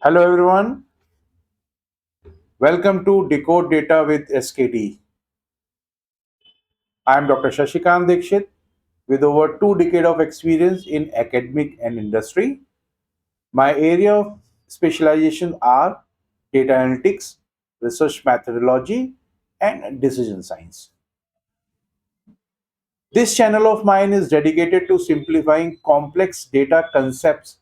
Hello everyone, welcome to Decode Data with SKD. I am Dr. Shashi Kant Dikshit with over 2 decades of experience in academic and industry. My area of specialization are data analytics, research methodology, and decision science. This channel of mine is dedicated to simplifying complex data concepts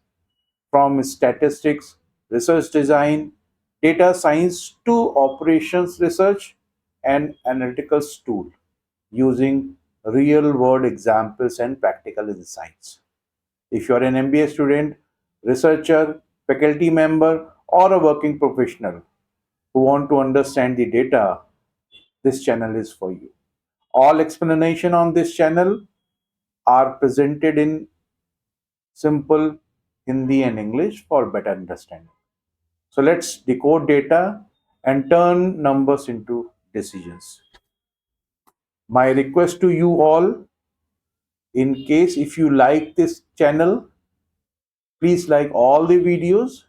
from statistics, research design, data science to operations research and analytical tool using real world examples and practical insights. If you are an MBA student, researcher, faculty member, or a working professional who want to understand the data, this channel is for you. All explanation on this channel are presented in simple Hindi and English for better understanding. So let's decode data and turn numbers into decisions. My request to you all, in case if you like this channel, please like all the videos,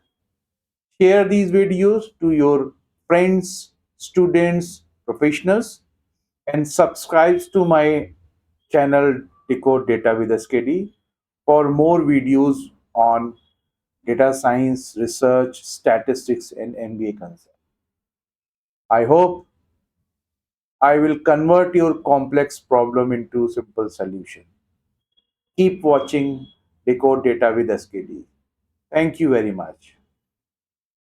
share these videos to your friends, students, professionals, and subscribe to my channel Decode Data with SKD for more videos on data science, research, statistics, and MBA concepts. I hope I will convert your complex problem into simple solution. Keep watching Decode Data with SKD. Thank you very much.